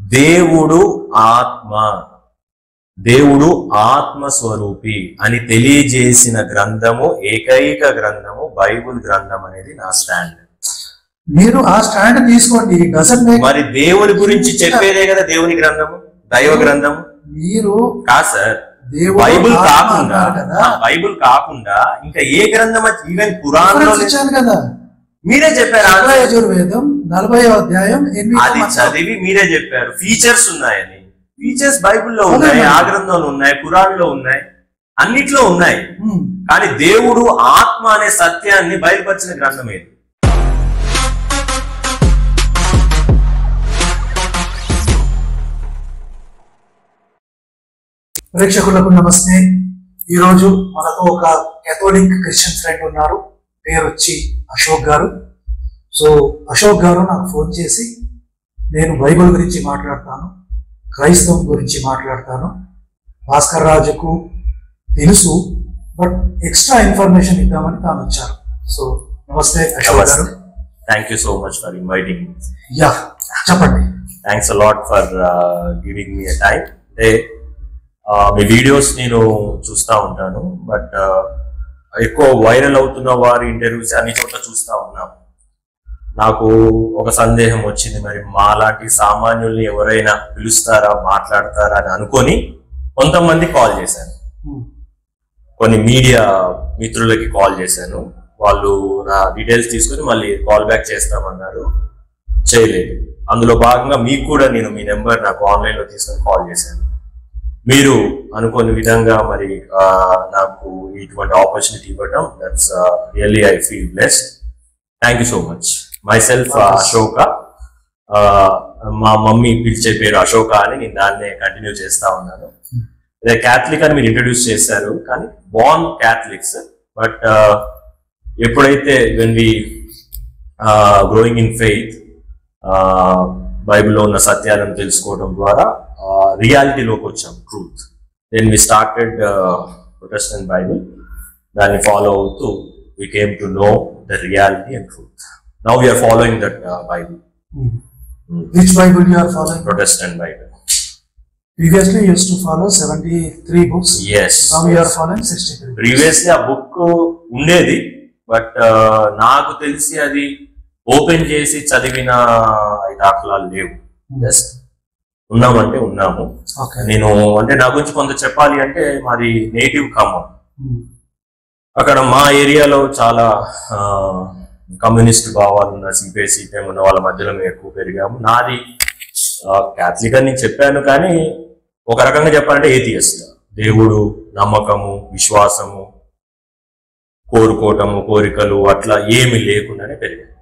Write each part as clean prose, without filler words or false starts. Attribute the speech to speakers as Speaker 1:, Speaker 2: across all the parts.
Speaker 1: దేవుడు ఆత్మ, దేవుడు ఆత్మస్వరూపి అని తెలియజేసిన గ్రంథము, ఏకైక గ్రంథము బైబుల్ గ్రంథం అనేది నా స్టాండ్.
Speaker 2: మీరు ఆ స్టాండ్ తీసుకోండి.
Speaker 1: మరి దేవుని గురించి చెప్పేదే కదా దేవుని గ్రంథము, దైవ గ్రంథము.
Speaker 2: మీరు
Speaker 1: కాదు సార్, బైబుల్ కాకుండా ఇంకా ఏ గ్రంథం? ఈవెన్ పురాణంలో
Speaker 2: కదా
Speaker 1: మీరే చెప్పారు.
Speaker 2: యజుర్వేదం 40వ అధ్యాయం
Speaker 1: అది చదివి మీరే చెప్పారు ఫీచర్స్ ఉన్నాయని. ఫీచర్స్ బైబిల్లో ఉన్నాయి, ఆ గ్రంథంలో ఉన్నాయి, పురాణంలో ఉన్నాయి, అన్నిట్లో ఉన్నాయి. కానీ దేవుడు ఆత్మ అనే సత్యాన్ని బయలుపరిచిన గ్రంథం ఏది?
Speaker 2: ప్రేక్షకులకు నమస్తే. ఈరోజు మనతో ఒక కేథోలిక్ క్రిస్టియన్ ఫ్రెండ్ ఉన్నారు. పేరు వచ్చి అశోక్ గారు. సో అశోక్ గారు నాకు ఫోన్ చేసి, నేను బైబిల్ గురించి మాట్లాడతాను, క్రైస్తవం గురించి మాట్లాడతాను, భాస్కర్ రాజుకు తెలుసు బట్ ఎక్స్ట్రా ఇన్ఫర్మేషన్ ఇద్దామని తాను వచ్చారు. సో నమస్తే అశోక్ గారు.
Speaker 1: Thank you so much for inviting.
Speaker 2: Yeah, చెప్పండి.
Speaker 1: Thanks a lot for giving me a time. అంటే మీ వీడియోస్ నేను చూస్తూ ఉంటాను, బట్ ఎక్కువ వైరల్ అవుతున్న వారి ఇంటర్వ్యూస్ అన్ని చోట్ల చూస్తూ ఉన్నాం. నాకు ఒక సందేహం వచ్చింది, మరి మాలాంటి సామాన్యుల్ని ఎవరైనా పిలుస్తారా, మాట్లాడతారా అని అనుకొని కొంతమంది కాల్ చేశాను. కొన్ని మీడియా మిత్రులకి కాల్ చేశాను. వాళ్ళు నా డీటెయిల్స్ తీసుకొని మళ్ళీ కాల్ బ్యాక్ చేస్తామన్నారు, చేయలేదు. అందులో భాగంగా మీకు కూడా నేను మీ నెంబర్ నాకు ఆన్లైన్లో తీసుకొని కాల్ చేశాను. మీరు అనుకోని విధంగా మరి నాకు ఇటువంటి ఆపర్చునిటీ ఇవ్వటం, that's really I feel blessed. Thank you so much. My self Ashoka. మా మమ్మీ పిలిచే పేరు అశోక అని నేను దాన్నే కంటిన్యూ చేస్తా ఉన్నాను. అదే క్యాథలిక్ అని మీరు ఇంట్రడ్యూస్ చేశారు, కానీ బార్న్ క్యాథలిక్స్. బట్ ఎప్పుడైతే when we growing in faith, బైబిల్లో ఉన్న సత్యాలను తెలుసుకోవడం ద్వారా రియాలిటీలోకి వచ్చాం, truth. Then we started Protestant Bible. దాన్ని ఫాలో అవుతూ we came to know the reality and truth. Now we are following that Bible.
Speaker 2: Which Bible you are following?
Speaker 1: Protestant Bible.
Speaker 2: Previously you used to follow 73 books.
Speaker 1: Yes.
Speaker 2: Now you are following 63.
Speaker 1: Previously a book ఉండేది, but నాకు తెలిసి అది open చేసి చదివిన దాఖలాలు లేవు. Just ఉన్నామంటే ఉన్నాము. నేను అంటే నా గురించి కొంత చెప్పాలి అంటే, మాది నేటివ్ ఖమ్మం. అక్కడ మా ఏరియాలో చాలా కమ్యూనిస్ట్ భావాలు ఉన్న, సిపిఐ సిపిఎం ఉన్న వాళ్ళ మధ్యలో మేము ఎక్కువ పెరిగాము. నాది క్యాథలిక్ అని నేను చెప్పాను, కానీ ఒక రకంగా చెప్పాలంటే ఏథియస్ట్. దేవుడు, నమ్మకము, విశ్వాసము, కోరుకోవటము, కోరికలు అట్లా ఏమి లేకుండానే పెరిగాను.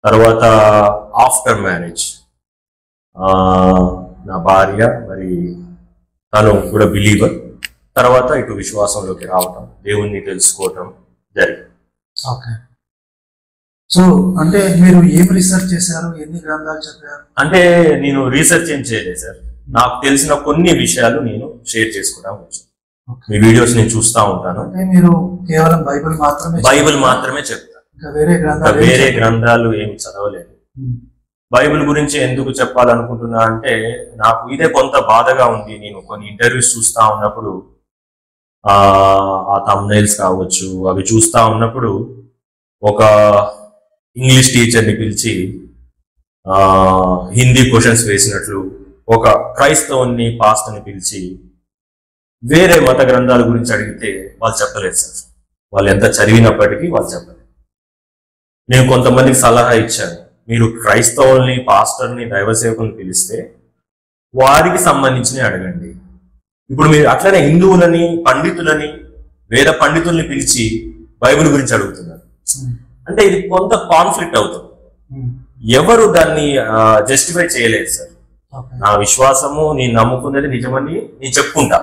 Speaker 1: తర్వాత ఆఫ్టర్ మ్యారేజ్ నా భార్య మరి తను కూడా బిలీవర్. తర్వాత ఇటు విశ్వాసంలోకి రావటం, దేవుణ్ణి తెలుసుకోవటం జరిగింది.
Speaker 2: ఓకే. సో అంటే మీరు ఏం రీసెర్చ్ చేశారు, ఎన్ని గ్రంథాలు చదివారు?
Speaker 1: అంటే నేను రీసెర్చ్ ఏం చేయలేదు సార్. నాకు తెలిసిన కొన్ని విషయాలు నేను షేర్ చేసుకోవడం వచ్చాను. మీ వీడియోస్ నేను చూస్తూ ఉంటాను.
Speaker 2: మీరు కేవలం బైబిల్ మాత్రమే
Speaker 1: చెప్తాను, వేరే గ్రంథాలు ఏమి చదవలేదు. బైబిల్ గురించి ఎందుకు చెప్పాలనుకుంటున్నా అంటే, నాకు ఇదే కొంత బాధగా ఉంది. నేను కొన్ని ఇంటర్వ్యూస్ చూస్తూ ఉన్నప్పుడు, ఆ థంబ్నెయిల్స్ కావచ్చు, అవి చూస్తూ ఉన్నప్పుడు ఒక ఇంగ్లీష్ టీచర్ని పిలిచి హిందీ క్వశ్చన్స్ వేసినట్లు, ఒక క్రైస్తవుని పాస్టర్ని పిలిచి వేరే మత గ్రంథాల గురించి అడిగితే వాళ్ళు చెప్పలేదు సార్. వాళ్ళు ఎంత చదివినప్పటికీ వాళ్ళు చెప్పలేదు. నేను కొంతమందికి సలహా ఇచ్చాను, మీరు క్రైస్తవుల్ని, పాస్టర్ని, దైవ సేవకుల్ని పిలిస్తే వారికి సంబంధించినవి అడగండి. ఇప్పుడు మీరు అట్లనే హిందువులని, పండితులని, వేద పండితుల్ని పిలిచి బైబిల్ గురించి అడుగుతున్నారు అంటే ఇది కొంత కాన్ఫ్లిక్ట్ అవుతుంది. ఎవరు దాన్ని జస్టిఫై చేయలేదు సార్. నా విశ్వాసము, నేను నమ్ముకున్నది నిజమని నేను చెప్పుకుంటా.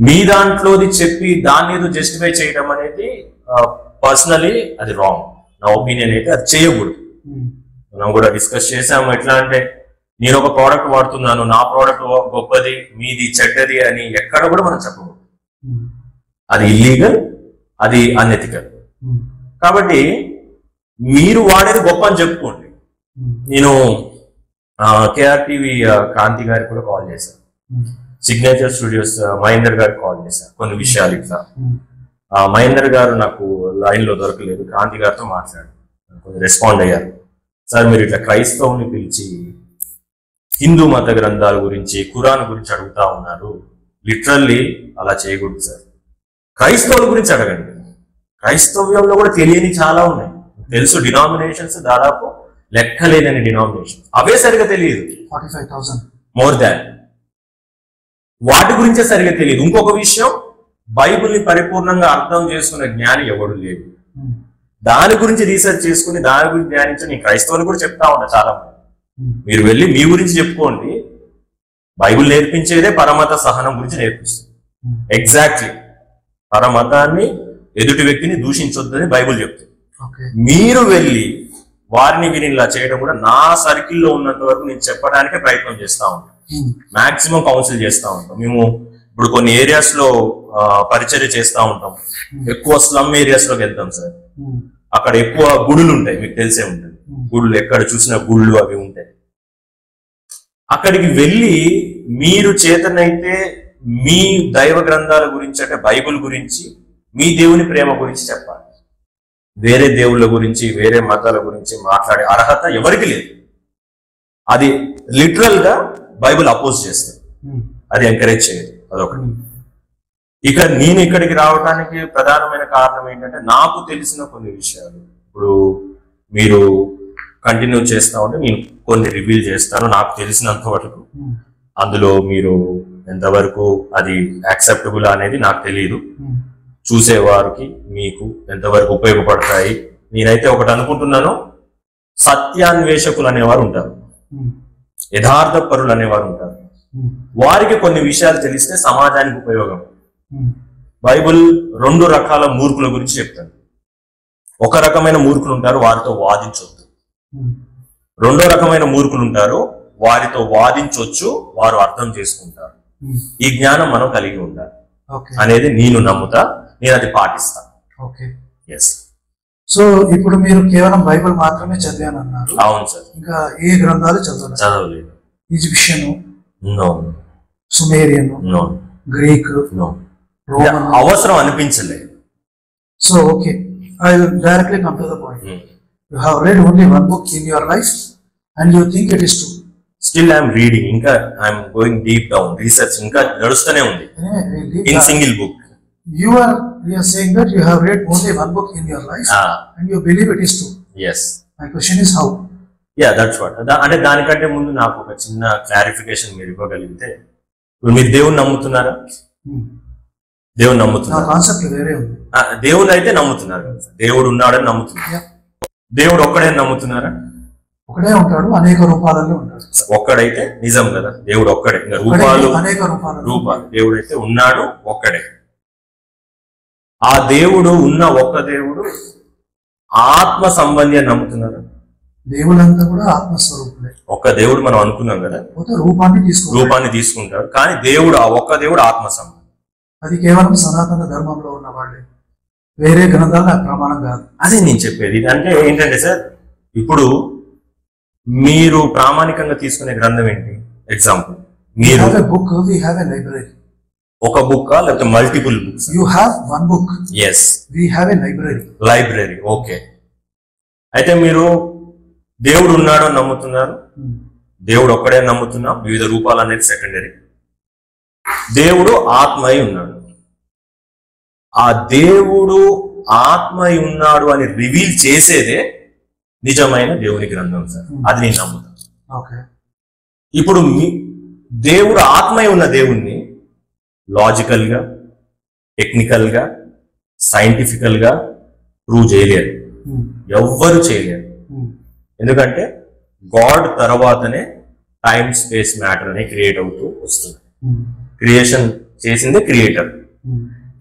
Speaker 1: మీ దాంట్లోది చెప్పి దాన్ని ఏదో జస్టిఫై చేయడం అనేది పర్సనలీ అది రాంగ్. నా ఒపీనియన్ అయితే అది చేయకూడదు. మనం కూడా డిస్కస్ చేసాము. ఎట్లా అంటే, నేను ఒక ప్రోడక్ట్ వాడుతున్నాను, నా ప్రోడక్ట్ గొప్పది, మీది చెడ్డది అని ఎక్కడ కూడా మనం చెప్పకూడదు. అది ఇల్లీగల్, అది అన్ఎథికల్. కాబట్టి మీరు వాడేది గొప్ప అని చెప్పుకోండి. నేను కేఆర్టీవీ కాంతి గారికి కూడా కాల్ చేశారు. సిగ్నేచర్ స్టూడియోస్ మహేందర్ గారికి కాల్ చేశారు కొన్ని విషయాలు ఇట్లా. మహేందర్ గారు నాకు లైన్ లో దొరకలేదు, కాంతి గారితో మాట్లాడారు, కొంచెం రెస్పాండ్ అయ్యారు. సార్ మీరు ఇట్లా క్రైస్తవుని పిలిచి హిందూ మత గ్రంథాల గురించి ఖురాన్ గురించి అడుగుతా ఉన్నారు, లిటరల్లీ అలా చేయకూడదు సార్. క్రైస్తవుల గురించి అడగండి. క్రైస్తవ్యంలో కూడా తెలియని చాలా ఉన్నాయి, తెలుసు. డినామినేషన్స్ దాదాపు లెక్కలేనని డినామినేషన్, అవే సరిగా తెలియదు.
Speaker 2: 45,000
Speaker 1: మోర్ దాన్. వాటి గురించే సరిగా తెలియదు. ఇంకొక విషయం, బైబిల్ని పరిపూర్ణంగా అర్థం చేసుకునే జ్ఞాని ఎవడు లేడు. దాని గురించి రీసెర్చ్ చేసుకుని దాని గురించి ధ్యానించి నేను క్రైస్తవులు కూడా చెప్తా ఉన్నా చాలా మంది. మీరు వెళ్ళి మీ గురించి చెప్పుకోండి. బైబిల్ నేర్పించేదే పరమత సహనం గురించి నేర్పిస్తుంది. ఎగ్జాక్ట్లీ పరమతాన్ని, ఎదుటి వ్యక్తిని దూషించొద్దని బైబిల్ చెప్తుంది. మీరు వెళ్ళి వారిని వీరిని ఇలా చేయడం కూడా నా సర్కిల్లో ఉన్నంత వరకు నేను చెప్పడానికే ప్రయత్నం చేస్తా ఉంటాను. మాక్సిమం కౌన్సిల్ చేస్తా ఉంటాం. మేము ఇప్పుడు కొన్ని ఏరియాస్ లో పరిచర్య చేస్తా ఉంటాం. ఎక్కువ స్లమ్ ఏరియాస్ లోకి వెళ్తాం సార్. అక్కడ ఎక్కువ గుడులు ఉంటాయి, మీకు తెలిసే ఉంటుంది. గుడులు ఎక్కడ చూసినా గుళ్ళు అవి ఉంటాయి. అక్కడికి వెళ్ళి మీరు చేతనైతే మీ దైవ గ్రంథాల గురించి, అంటే బైబిల్ గురించి, మీ దేవుని ప్రేమ గురించి చెప్పాలి. వేరే దేవుళ్ళ గురించి, వేరే మతాల గురించి మాట్లాడే అర్హత ఎవరికి లేదు. అది లిటరల్ గా బైబిల్ అపోజ్ చేస్తుంది, అది ఎంకరేజ్ చేయదు. అదొకటి. ఇక నేను ఇక్కడికి రావడానికి ప్రధానమైన కారణం ఏంటంటే నాకు తెలిసిన కొన్ని విషయాలు ఇప్పుడు మీరు కంటిన్యూ చేస్తా ఉంటే నేను కొన్ని రివీల్ చేస్తాను నాకు తెలిసినంత వరకు. అందులో మీరు ఎంతవరకు అది యాక్సెప్టబుల్ అనేది నాకు తెలియదు. చూసేవారికి మీకు ఎంతవరకు ఉపయోగపడతాయి. నేనైతే ఒకటి అనుకుంటున్నాను, సత్యాన్వేషకులు అనేవారు ఉంటారు, యథార్థ పరులు అనేవారు ఉంటారు. వారికి కొన్ని విషయాలు తెలిస్తే సమాజానికి ఉపయోగం. బైబిల్ 2 రకాల మూర్ఖుల గురించి చెప్తాను. ఒక రకమైన మూర్ఖులు ఉంటారు, వారితో వాదించొద్దు. రెండో రకమైన మూర్ఖులు ఉంటారు, వారితో వాదించవచ్చు, వారు అర్థం చేసుకుంటారు. ఈ జ్ఞానం మనం కలిగి ఉండాలి అనేది నేను నమ్ముతా, నేను అది పాటిస్తాను. ఎస్.
Speaker 2: సో ఇప్పుడు మీరు కేవలం బైబిల్ మాత్రమే చదివాను అన్నారు.
Speaker 1: అవును సార్.
Speaker 2: ఇంకా ఏ గ్రంథాలు
Speaker 1: చదవలేదు.
Speaker 2: Egyptian,
Speaker 1: no.
Speaker 2: Sumerian,
Speaker 1: no.
Speaker 2: Greek,
Speaker 1: no.
Speaker 2: Roman
Speaker 1: అవసరం అనిపించలేదు.
Speaker 2: So okay, I will directly come to the point. You have read only one book in your life and you think it is true.
Speaker 1: Still I am reading. Inka I am going deep down. Research inka nadustane undi. In single book.
Speaker 2: You are saying that you have read only one book in your life and you believe it is true.
Speaker 1: Yes.
Speaker 2: My question is how?
Speaker 1: Yeah, that's what. అంటే దానికంటే ముందు నాకు ఒక చిన్న clarification మీరు ఇవ్వగలిగితే, మీరు దేవుని నమ్ముతున్నారా? దేవుని నమ్ముతున్నారు.
Speaker 2: కాన్సెప్ట్ వేరే ఉంది.
Speaker 1: దేవుని అయితే నమ్ముతున్నారు కదా, దేవుడు ఉన్నాడని నమ్ముతున్నారు. దేవుడు ఒక్కడే నమ్ముతున్నారా?
Speaker 2: ఒకడే ఉంటాడు, అనేక రూపాలలో ఉంటాడు.
Speaker 1: ఒక్కడైతే నిజం కదా, దేవుడు ఒక్కడే. ఇంకా
Speaker 2: అనేక
Speaker 1: రూపాలు దేవుడు అయితే ఉన్నాడు, ఒక్కడే. ఆ దేవుడు ఉన్న ఒక్క దేవుడు ఆత్మ సంబంధి అని నమ్ముతున్నారు.
Speaker 2: దేవుడంతా కూడా ఆత్మస్వరూపుడే.
Speaker 1: ఒక్క దేవుడు మనం అనుకున్నాం కదా, రూపాన్ని తీసుకుంటాడు. కానీ దేవుడు, ఆ ఒక్క దేవుడు ఆత్మ సంబంధి.
Speaker 2: అది కేవలం సనాతన ధర్మంలో ఉన్న వాళ్ళే, వేరే గ్రంథాలు నాకు ప్రమాణం కాదు.
Speaker 1: అదే నేను చెప్పేది. అంటే ఏంటంటే సార్, ఇప్పుడు మీరు ప్రామాణికంగా తీసుకునే గ్రంథం ఏంటి? ఎగ్జాంపుల్, మీరు
Speaker 2: book, we have a library.
Speaker 1: ఒక బుక్ లేకపోతే multiple books?
Speaker 2: You have one book.
Speaker 1: Yes.
Speaker 2: We have a library.
Speaker 1: Okay. అయితే మీరు దేవుడు ఉన్నాడు అని నమ్ముతున్నారు, దేవుడు ఒక్కడే నమ్ముతున్నాం, వివిధ రూపాలు అనేది సెకండరీ. దేవుడు ఆత్మై ఉన్నాడు. ఆ దేవుడు ఆత్మై ఉన్నాడు అని రివీల్ చేసేదే నిజమైన దేవుని గ్రంథం సార్. అది నేను నమ్ముతాను. ఇప్పుడు దేవుడు ఆత్మై ఉన్న దేవుణ్ణి లాజికల్ గా, టెక్నికల్ గా, సైంటిఫికల్ గా ప్రూవ్ చేయలేరు, ఎవ్వరు చేయలేరు. ఎందుకంటే గాడ్ తర్వాతనే టైం, స్పేస్, మ్యాటర్ అనే క్రియేట్ అవుతూ వస్తుంది. క్రియేషన్ చేసిందే క్రియేటర్.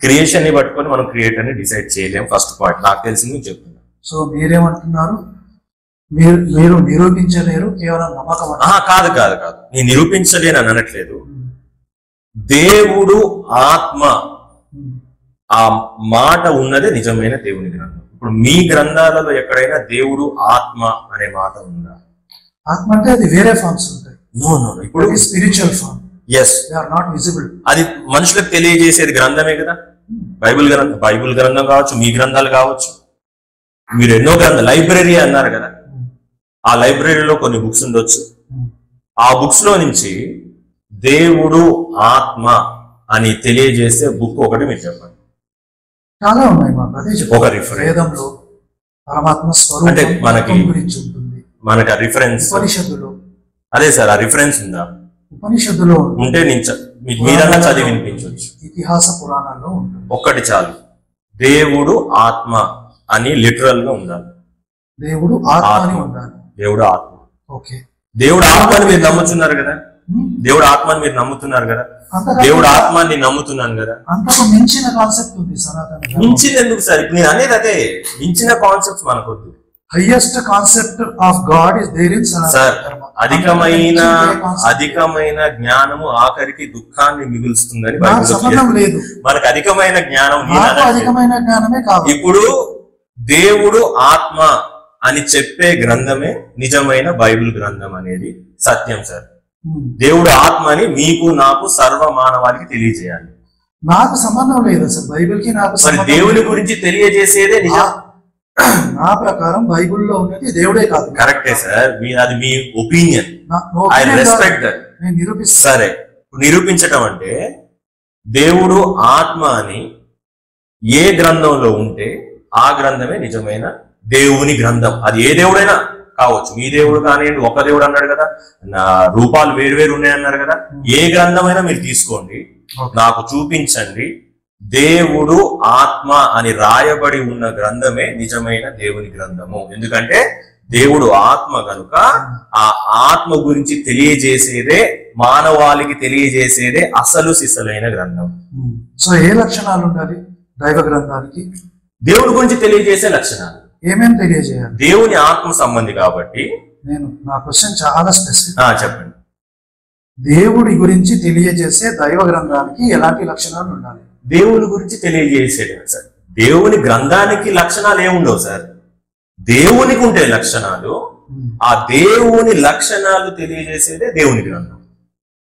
Speaker 1: క్రియేషన్ ని పట్టుకొని మనం క్రియేటర్ ని డిసైడ్ చేయలేం. ఫస్ట్ పాయింట్ నాకు తెలిసింది చెప్తున్నా.
Speaker 2: సో మీరేమంటున్నారు? మీరు నిరూపించలేరు, కేవలం నమ్మకం.
Speaker 1: కాదు, నేను నిరూపించలేను అని అనట్లేదు. దేవుడు ఆత్మ, ఆ మాట ఉన్నదే నిజమైన దేవుని గ్రంథం. ఇప్పుడు మీ గ్రంథాలలో ఎక్కడైనా దేవుడు ఆత్మ అనే మాట ఉందా?
Speaker 2: ఆత్మ అంటే అది వేరే ఫార్మ్స్ ఉంటాయి.
Speaker 1: నో నో ఇప్పుడు
Speaker 2: spiritual form.
Speaker 1: Yes,
Speaker 2: they are not visible.
Speaker 1: అది మనుషులకు తెలియజేసేది గ్రంథమే కదా. బైబిల్ గ్రంథం కావచ్చు, మీ గ్రంథాలు కావచ్చు. మీరు ఎన్నో లైబ్రరీ అన్నారు కదా, ఆ లైబ్రరీలో కొన్ని బుక్స్ ఉండొచ్చు. ఆ బుక్స్ లో నుంచి దేవుడు ఆత్మ అని తెలియజేసే బుక్ ఒకటి మీరు చెప్పండి.
Speaker 2: చాలా ఉన్నాయి మాకు. అదే
Speaker 1: ఒక రిఫరెన్స్
Speaker 2: వేదంలో పరమాత్మ స్వరూపం
Speaker 1: అంటే
Speaker 2: గురించి ఉంటుంది,
Speaker 1: మనకి ఆ రిఫరెన్స్.
Speaker 2: ఉపనిషత్తులో
Speaker 1: అదే సార్, ఆ రిఫరెన్స్ ఉందా?
Speaker 2: ఉపనిషత్తులో
Speaker 1: ఉంటే మీరన్నా చదివి వినిపించవచ్చు.
Speaker 2: ఇతిహాస పురాణాల్లో ఉంటుంది.
Speaker 1: ఒక్కటి చాలు, దేవుడు ఆత్మ అని లిటరల్ గా ఉండాలి.
Speaker 2: దేవుడు ఆత్మ అని ఉండాలి.
Speaker 1: దేవుడు ఆత్మ.
Speaker 2: ఓకే,
Speaker 1: దేవుడు ఆత్మని మీరు నమ్ముతున్నారు కదా, దేవుడు ఆత్మని మీరు నమ్ముతున్నారు కదా, దేవుడు ఆత్మాన్ని నమ్ముతున్నాను కదా.
Speaker 2: అంతకు మించిన కాన్సెప్ట్ ఉంది సనాతన.
Speaker 1: మించింది ఎందుకు సార్? ఇప్పుడు నేను అనేది అదే, మించిన కాన్సెప్ట్స్ మనకొద్దు.
Speaker 2: Highest concept of God is there in Sanatana
Speaker 1: sir.
Speaker 2: Dharma.
Speaker 1: అధికమైన జ్ఞానము ఆఖరికి దుఃఖాన్ని మిగులుస్తుందని
Speaker 2: సంబంధం లేదు.
Speaker 1: మనకు అధికమైన జ్ఞానం,
Speaker 2: అధికమైన జ్ఞానమే కాదు.
Speaker 1: ఇప్పుడు దేవుడు ఆత్మ అని చెప్పే గ్రంథమే నిజమైన బైబిల్ గ్రంథం అనేది సత్యం సార్. దేవుడు ఆత్మ అని మీకు నాకు సర్వ మానవాళికి తెలియజేయాలి.
Speaker 2: నాకు సంబంధం లేదు అసలు బైబిల్ కి నాకు.
Speaker 1: మరి దేవుని గురించి తెలియజేసేదే నిజం.
Speaker 2: నా ప్రకారం బైబిల్లో ఉన్నది దేవుడే కాదు.
Speaker 1: కరెక్టే సార్, అది మీ ఒపీనియన్, ఐ రెస్పెక్ట్ దట్.
Speaker 2: నేను నిరూపిస్తా.
Speaker 1: సరే, నిరూపించటం అంటే దేవుడు ఆత్మ అని ఏ గ్రంథంలో ఉంటే ఆ గ్రంథమే నిజమైన దేవుని గ్రంథం. అది ఏ దేవుడైనా కావచ్చు, మీ దేవుడు కానివ్వండి, ఒక దేవుడు అన్నాడు కదా, రూపాలు వేరు వేరు ఉన్నాయి అన్నారు కదా. ఏ గ్రంథమైనా మీరు తీసుకోండి, నాకు చూపించండి, దేవుడు ఆత్మ అని రాయబడి ఉన్న గ్రంథమే నిజమైన దేవుని గ్రంథము. ఎందుకంటే దేవుడు ఆత్మ కనుక ఆ ఆత్మ గురించి తెలియజేసేదే, మానవాళికి తెలియజేసేదే అసలు సిసలైన గ్రంథం.
Speaker 2: సో ఏ లక్షణాలు ఉండాలి దైవ గ్రంథానికి?
Speaker 1: దేవుడి గురించి తెలియజేసే లక్షణాలు
Speaker 2: ఏమేమి తెలియజేయాలి?
Speaker 1: దేవుని ఆత్మ సంబంధి కాబట్టి
Speaker 2: నా క్వశ్చన్ చాలా స్పెసిఫిక్.
Speaker 1: చెప్పండి.
Speaker 2: దేవుడి గురించి తెలియజేసే దైవ గ్రంథానికి ఎలాంటి లక్షణాలు ఉండాలి?
Speaker 1: దేవుని గురించి తెలియజేసేది సార్. దేవుని గ్రంథానికి లక్షణాలు ఏముండవు సార్, దేవునికి ఉంటే లక్షణాలు. ఆ దేవుని లక్షణాలు తెలియజేసేదే దేవుని గ్రంథం.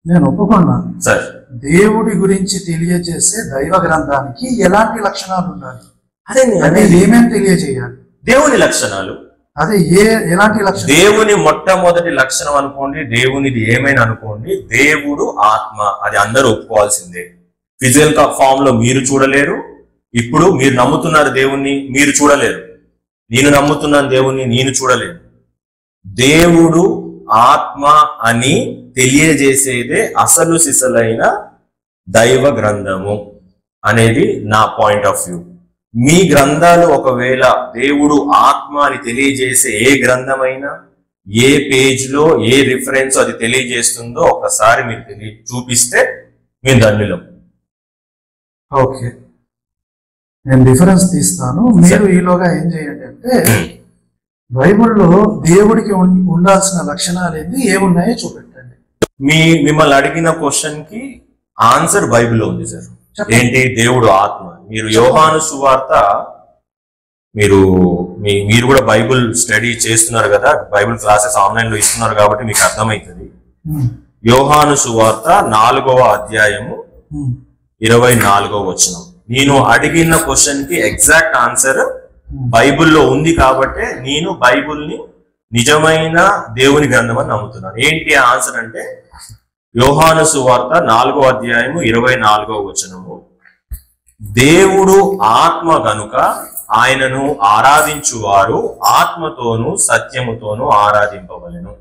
Speaker 2: నేను ఒప్పుకున్నాను
Speaker 1: సార్.
Speaker 2: దేవుడి గురించి తెలియజేసే దైవ గ్రంథానికి ఎలాంటి లక్షణాలు ఉండాలి?
Speaker 1: అదే
Speaker 2: ఏమేమి తెలియజేయాలి?
Speaker 1: దేవుని లక్షణాలు.
Speaker 2: అదే ఎలాంటి లక్షణం?
Speaker 1: దేవుని మొట్టమొదటి లక్షణం అనుకోండి, దేవునిది ఏమైనా అనుకోండి, దేవుడు ఆత్మ. అది అందరూ ఒప్పుకోవాల్సిందే. ఫిజికల్ ఫామ్ లో మీరు చూడలేరు. ఇప్పుడు మీరు నమ్ముతున్నారు దేవుణ్ణి, మీరు చూడలేరు. నేను నమ్ముతున్నాను దేవుణ్ణి, నేను చూడలేను. దేవుడు ఆత్మ అని తెలియజేసేదే అసలు సిసలైన దైవ గ్రంథము అనేది నా పాయింట్ ఆఫ్ వ్యూ. మీ గ్రంథాలు ఒకవేళ దేవుడు ఆత్మ అని తెలియజేసే ఏ గ్రంథమైనా, ఏ పేజ్ లో ఏ రిఫరెన్స్ అది తెలియజేస్తుందో ఒకసారి మీరు చూపిస్తే మేము ధన్యులం.
Speaker 2: ఓకే, నేను రిఫరెన్స్ తీస్తాను. మీరు ఈలోగా ఏం చేయండి అంటే బైబిల్లో దేవుడికి ఉండాల్సిన లక్షణాలు ఏంటి, ఏమున్నాయో చూపెట్టండి.
Speaker 1: మిమ్మల్ని అడిగిన క్వశ్చన్ కి ఆన్సర్ బైబిల్లో ఉంది సార్. ఏంటి? దేవుడు ఆత్మ. మీరు యోహాను సువార్త, మీరు కూడా బైబిల్ స్టడీ చేస్తున్నారు కదా, బైబిల్ క్లాసెస్ ఆన్లైన్ లో ఇస్తున్నారు కాబట్టి మీకు అర్థమవుతుంది. యోహాను సువార్త 4వ అధ్యాయము 24వ వచనం. నేను అడిగిన క్వశ్చన్ కి ఎగ్జాక్ట్ ఆన్సర్ బైబిల్లో ఉంది కాబట్టి నేను బైబిల్ని నిజమైన దేవుని గ్రంథం అని నమ్ముతున్నాను. ఏంటి ఆన్సర్ అంటే యోహాను సువార్త 4వ అధ్యాయము 24వ వచనము. దేవుడు ఆత్మ గనుక ఆయనను ఆరాధించువారు ఆత్మతోనూ సత్యముతోనూ ఆరాధింపవలెను.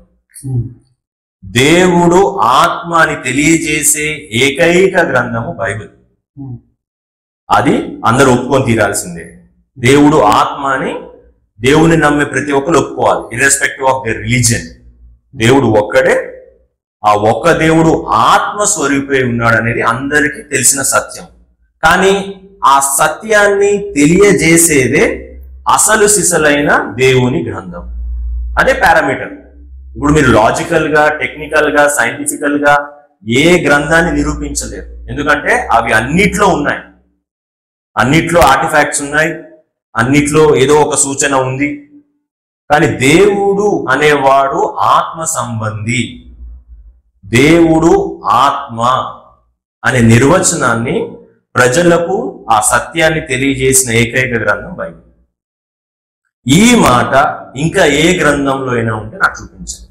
Speaker 1: దేవుడు ఆత్మ అని తెలియజేసే ఏకైక గ్రంథము బైబిల్. అది అందరూ ఒప్పుకొని తీరాల్సిందే. దేవుడు ఆత్మ అని దేవుని నమ్మే ప్రతి ఒక్కరు ఒప్పుకోవాలి, ఇర్రెస్పెక్టివ్ ఆఫ్ దేర్ రిలీజియన్. దేవుడు ఒక్కడే, ఆ ఒక్క దేవుడు ఆత్మ స్వరూపే ఉన్నాడు అనేది అందరికీ తెలిసిన సత్యం. కానీ ఆ సత్యాన్ని తెలియజేసేదే అసలు సిసలైన దేవుని గ్రంథం. అదే పారామీటర్. ఇప్పుడు మీరు లాజికల్ గా, టెక్నికల్ గా, సైంటిఫికల్ గా ఏ గ్రంథాన్ని నిరూపించలేరు. ఎందుకంటే అవి అన్నిట్లో ఉన్నాయి, అన్నిట్లో ఆర్టిఫాక్ట్స్ ఉన్నాయి, అన్నిట్లో ఏదో ఒక సూచన ఉంది. కానీ దేవుడు అనేవాడు ఆత్మ సంబంధి. దేవుడు ఆత్మ అనే నిర్వచనాన్ని ప్రజలకు ఆ సత్యాన్ని తెలియజేసిన ఏకైక గ్రంథం బైబిల్. ఈ మాట ఇంకా ఏ గ్రంథంలో అయినా ఉంటే నాకు చూపించండి,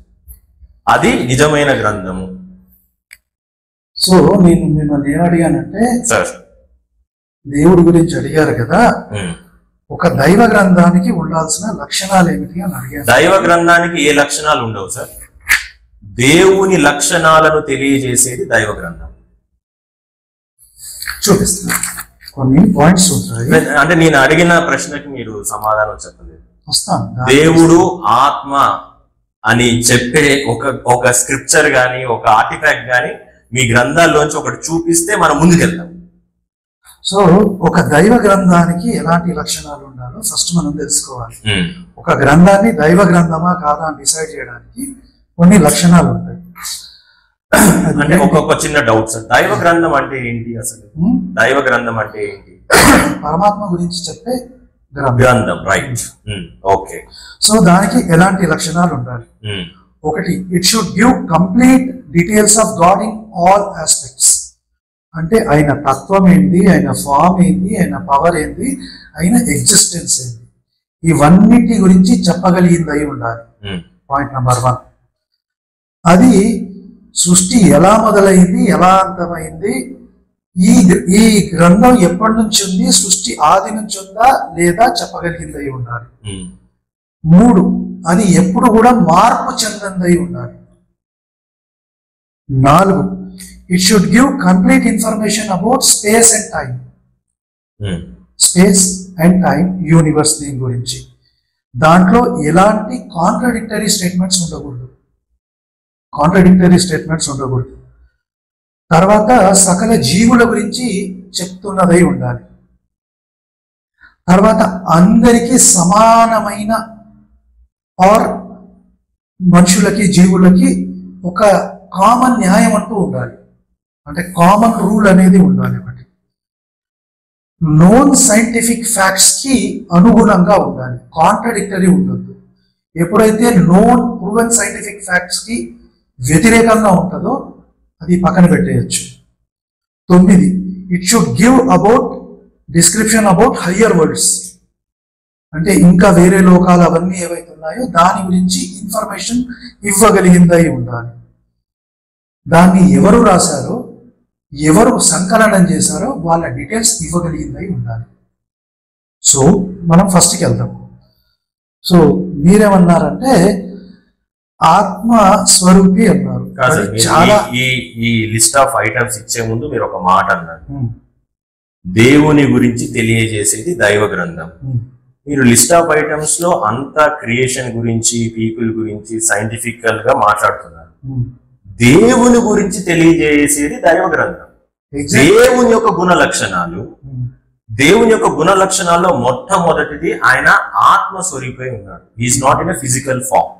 Speaker 1: అది నిజమైన గ్రంథము.
Speaker 2: సో నేను మిమ్మల్ని ఏం అడిగానంటే,
Speaker 1: సార్
Speaker 2: దేవుడి గురించి అడిగారు కదా, ఒక దైవ గ్రంథానికి ఉండాల్సిన లక్షణాలు ఏమిటి అని అడిగారు.
Speaker 1: దైవ గ్రంథానికి ఏ లక్షణాలు ఉండవు సార్. దేవుని లక్షణాలను తెలియజేసేది దైవ గ్రంథం.
Speaker 2: చూపిస్తున్నా, కొన్ని పాయింట్స్ ఉంటాయి.
Speaker 1: అంటే నేను అడిగిన ప్రశ్నకి మీరు సమాధానం చెప్పలేదు.
Speaker 2: వస్తాను.
Speaker 1: దేవుడు ఆత్మ అని చెప్పే ఒక స్క్రిప్చర్ గాని ఒక ఆర్టిఫాక్ట్ గాని మీ గ్రంథాల్లోంచి ఒకటి చూపిస్తే మనం ముందుకెళ్తాం.
Speaker 2: సో ఒక దైవ గ్రంథానికి ఎలాంటి లక్షణాలు ఉండాలో ఫస్ట్ మనం తెలుసుకోవాలి. ఒక గ్రంథాన్ని దైవ గ్రంథమా కాదా అని డిసైడ్ చేయడానికి కొన్ని లక్షణాలు ఉంటాయి.
Speaker 1: అంటే ఒక చిన్న డౌట్ సార్, దైవ గ్రంథం అంటే ఏంటి అసలు? దైవ గ్రంథం అంటే ఏంటి?
Speaker 2: పరమాత్మ గురించి చెప్పే
Speaker 1: గ్రంథం, రైట్? ఓకే.
Speaker 2: సో దానికి ఎలాంటి లక్షణాలు ఉండాలి? ఒకటి, it should give complete details of God in all aspects. అంటే ఆయన తత్వం ఏంటి, ఆయన ఫామ్ ఏంటి, ఆయన పవర్ ఏంటి, ఆయన ఎగ్జిస్టెన్స్ ఏంటి, ఇవన్నిటి గురించి చెప్పగలిగింది అయి ఉండాలి. Point number 1. అది సృష్టి ఎలా మొదలైంది, ఎలా అంతమైంది, ఈ గ్రంథం ఎప్పటి నుంచి ఉంది, సృష్టి ఆది నుంచి ఉందా లేదా చెప్పగలిగింది అయి ఉండాలి. 3, అది ఎప్పుడు కూడా మార్పు చెందందై ఉండాలి. 4, it should give complete information about space and time. Space and time, universe, దీని గురించి. దాంట్లో ఎలాంటి కాంట్రడిక్టరీ స్టేట్మెంట్స్ ఉండకూడదు. తర్వాత సకల జీవుల గురించి చెప్తున్నదై ఉండాలి. తర్వాత అందరికీ సమానమైన ఆర్ మనుషులకి జీవులకి ఒక కామన్ న్యాయం అంటూ ఉండాలి. అంటే కామన్ రూల్ అనేది ఉండాలి. ఒకటి, నోన్ సైంటిఫిక్ ఫ్యాక్ట్స్ కి అనుగుణంగా ఉండాలి, కాంట్రడిక్టరీ ఉండొద్దు. ఎప్పుడైతే నోన్ ప్రూవెన్ సైంటిఫిక్ ఫ్యాక్ట్స్ కి వ్యతిరేకంగా ఉంటుందో అది పక్కన పెట్టేయచ్చు. 9, it should give about description about higher world's. అంటే ఇంకా వేరే లోకాలు అవన్నీ ఏవైతే ఉన్నాయో దాని గురించి ఇన్ఫర్మేషన్ ఇవ్వగలిగిందై ఉండాలి. దాన్ని ఎవరు రాశారో, ఎవరు సంకలనం చేశారో వాళ్ళ డీటెయిల్స్ ఇవ్వగలిగిందై ఉండాలి. సో మనం ఫస్ట్కి వెళ్దాం. సో మీరేమన్నారంటే ఆత్మ స్వరూపి అన్నారు.
Speaker 1: చాలా ఈ లిస్ట్ ఆఫ్ ఐటమ్స్ ఇచ్చే ముందు మీరు ఒక మాట అన్నారు, దేవుని గురించి తెలియజేసేది దైవ గ్రంథం. మీరు లిస్ట్ ఆఫ్ ఐటమ్స్ లో అంతా క్రియేషన్ గురించి, పీపుల్ గురించి సైంటిఫికల్ గా మాట్లాడుతున్నారు. దేవుని గురించి తెలియజేసేది దైవ గ్రంథం. దేవుని యొక్క గుణ లక్షణాలు, దేవుని యొక్క గుణ లక్షణాల్లో మొట్టమొదటిది ఆయన ఆత్మ స్వరూపై ఉన్నాడు. Is not in a physical form,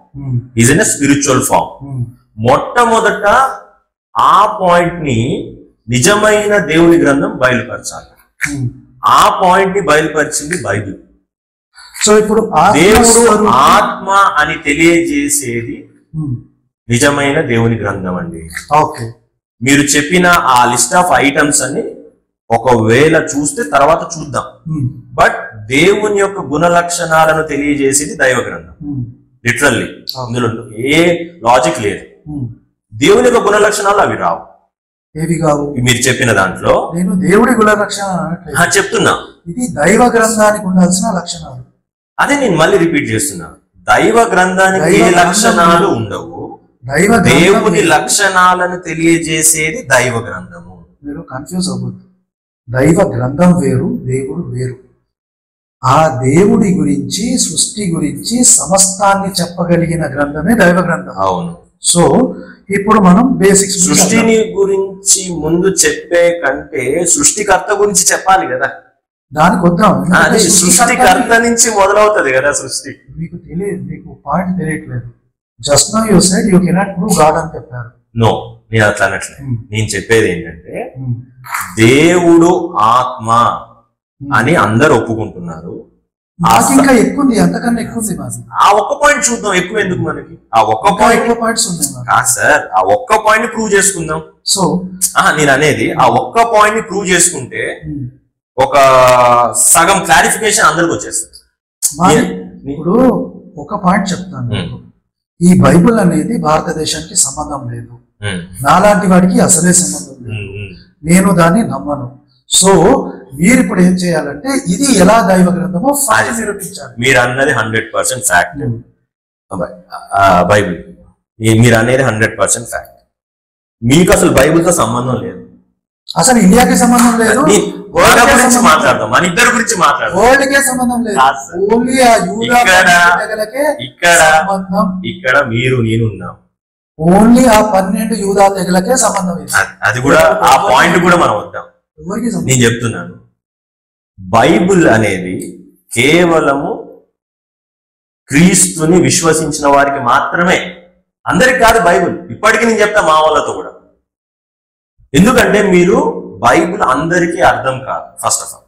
Speaker 1: is in a spiritual form. మొట్టమొదట ఆ పాయింట్ ని నిజమైన దేవుని గ్రంథం బయలుపరచాలి. ఆ పాయింట్ ని బయలుపరిచింది బైబిల్.
Speaker 2: సో ఇప్పుడు
Speaker 1: దేవుడు ఆత్మ అని తెలియజేసేది నిజమైన దేవుని గ్రంథం అండి.
Speaker 2: ఓకే,
Speaker 1: మీరు చెప్పిన ఆ లిస్ట్ ఆఫ్ ఐటమ్స్ అని ఒకవేళ చూస్తే తర్వాత చూద్దాం. బట్ దేవుని యొక్క గుణ లక్షణాలను తెలియజేసేది దైవ గ్రంథం. లిటరల్లీ ఇందులో ఏ లాజిక్ లేదు. దేవుని యొక్క గుణ లక్షణాలు అవి రావు.
Speaker 2: ఏవి కావు? మీరు
Speaker 1: చెప్పిన దాంట్లో
Speaker 2: నేను దేవుడి గుణ లక్షణాలు
Speaker 1: చెప్తున్నా,
Speaker 2: ఇది దైవ గ్రంథానికి ఉండాల్సిన లక్షణాలు.
Speaker 1: అదే నేను మళ్ళీ రిపీట్ చేస్తున్నా, దైవ గ్రంథానికి ఏ లక్షణాలు ఉండవు, దేవుని లక్షణాలను తెలియజేసేది దైవ గ్రంథము.
Speaker 2: మీరు కన్ఫ్యూజ్ అవ్వద్దు. దైవ గ్రంథం వేరు, దేవుడు వేరు. ఆ దేవుడి గురించి, సృష్టి గురించి సమస్తాన్ని చెప్పగలిగిన గ్రంథమే దైవ గ్రంథం.
Speaker 1: అవును.
Speaker 2: సో ఇప్పుడు మనం బేసిక్స్,
Speaker 1: సృష్టిని గురించి ముందు చెప్పే కంటే సృష్టికర్త గురించి చెప్పాలి కదా.
Speaker 2: దానికి వద్దాం.
Speaker 1: సృష్టికర్త నుంచి మొదలవుతుంది కదా సృష్టి.
Speaker 2: మీకు తెలియదు, మీకు పాయింట్ తెలియట్లేదు. Just now you said you cannot prove God అని చెప్పారు.
Speaker 1: నో, నేను అట్లా అనట్లేదు. నేను చెప్పేది ఏంటంటే దేవుడు ఆత్మ అని అందరు ఒప్పుకుంటున్నారు.
Speaker 2: ఇంకా ఎక్కువ ఉంది, అంతకన్నా ఎక్కువ ఉంది మాది.
Speaker 1: ఆ ఒక్క పాయింట్ చూద్దాం, ఎక్కువ ఎందుకు మనకి? ఆ ఒక్క
Speaker 2: పాయింట్స్ ఉన్నాయి
Speaker 1: కాదు సార్, ఆ ఒక్క పాయింట్ ని ప్రూవ్ చేసుకుందాం.
Speaker 2: సో
Speaker 1: నేను అనేది ఆ ఒక్క పాయింట్ ని ప్రూవ్ చేసుకుంటే ఒక సగం క్లారిఫికేషన్ అందరికి వచ్చేస్తుంది.
Speaker 2: ఇప్పుడు ఒక పాయింట్ చెప్తాను, ఈ బైబిల్ అనేది భారతదేశానికి సంబంధం లేదు, నాలాంటి వాడికి అసలే సంబంధం లేదు, నేను దాన్ని నమ్మను. సో మీరు ఇప్పుడు ఏం చేయాలంటే ఇది ఎలా దైవ గ్రంథమో నిరూపించాలి.
Speaker 1: మీరు అన్నది 100% ఫ్యాక్ట్. బైబిల్ మీరు అనేది 100% ఫ్యాక్ట్. మీకు అసలు బైబిల్ తో సంబంధం లేదు,
Speaker 2: అసలు ఇండియాకి సంబంధం లేదు,
Speaker 1: గురించి మాట్లాడదాం, మన ఇద్దరు గురించి మాట్లాడదాం,
Speaker 2: వరల్డ్ కే సంబంధం లేదు. ఓన్లీ ఆ యూదా తెగలకే సంబంధం.
Speaker 1: ఇక్కడ మీరు నేను ఉన్నాం,
Speaker 2: ఓన్లీ ఆ 12 యూదా తెగలకే సంబంధం.
Speaker 1: అది కూడా ఆ పాయింట్ కూడా మనం వద్దాం. నేను చెప్తున్నాను, బైబిల్ అనేది కేవలము క్రీస్తుని విశ్వసించిన వారికి మాత్రమే, అందరికి కాదు బైబిల్. ఇప్పటికీ నేను చెప్తా మా వాళ్ళతో కూడా, ఎందుకంటే మీరు బైబిల్ అందరికీ అర్థం కాదు. ఫస్ట్ ఆఫ్ ఆల్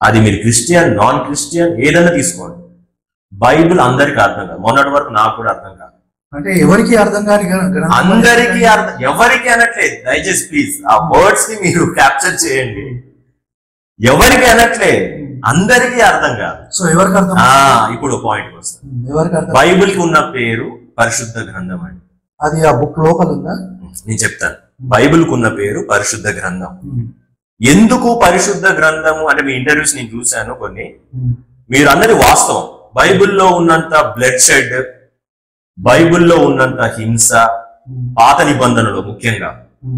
Speaker 1: అది మీరు క్రిస్టియన్ నాన్ క్రిస్టియన్ ఏదైనా తీసుకోండి, బైబిల్ అందరికీ అర్థం కాదు. మొన్నటి వరకు నాకు కూడా అర్థం కాదు.
Speaker 2: అంటే ఎవరికి అర్థం కాని
Speaker 1: అందరికీ అర్థం, ఎవరికి అనట్లేదు, దయచేసి ప్లీజ్ ఆ వర్డ్స్ ని మీరు క్యాప్చర్ చేయండి. ఎవరికి అనట్లేదు, అందరికీ అర్థం కాదు.
Speaker 2: సో ఎవరికి అర్థం?
Speaker 1: ఇప్పుడు పాయింట్ వస్తుంది. బైబిల్ కి ఉన్న పేరు పరిశుద్ధ గ్రంథం అండి.
Speaker 2: అది ఆ బుక్ లోపల ఉందా?
Speaker 1: నేను చెప్తాను. బైబిల్ కు ఉన్న పేరు పరిశుద్ధ గ్రంథం. ఎందుకు పరిశుద్ధ గ్రంథము అంటే మీ ఇంటర్వ్యూస్ నేను చూశాను కొన్ని, మీరు అన్నది వాస్తవం. బైబిల్లో ఉన్నంత బ్లడ్ షెడ్, బైబిల్లో ఉన్నంత హింస, పాత నిబంధనలో ముఖ్యంగా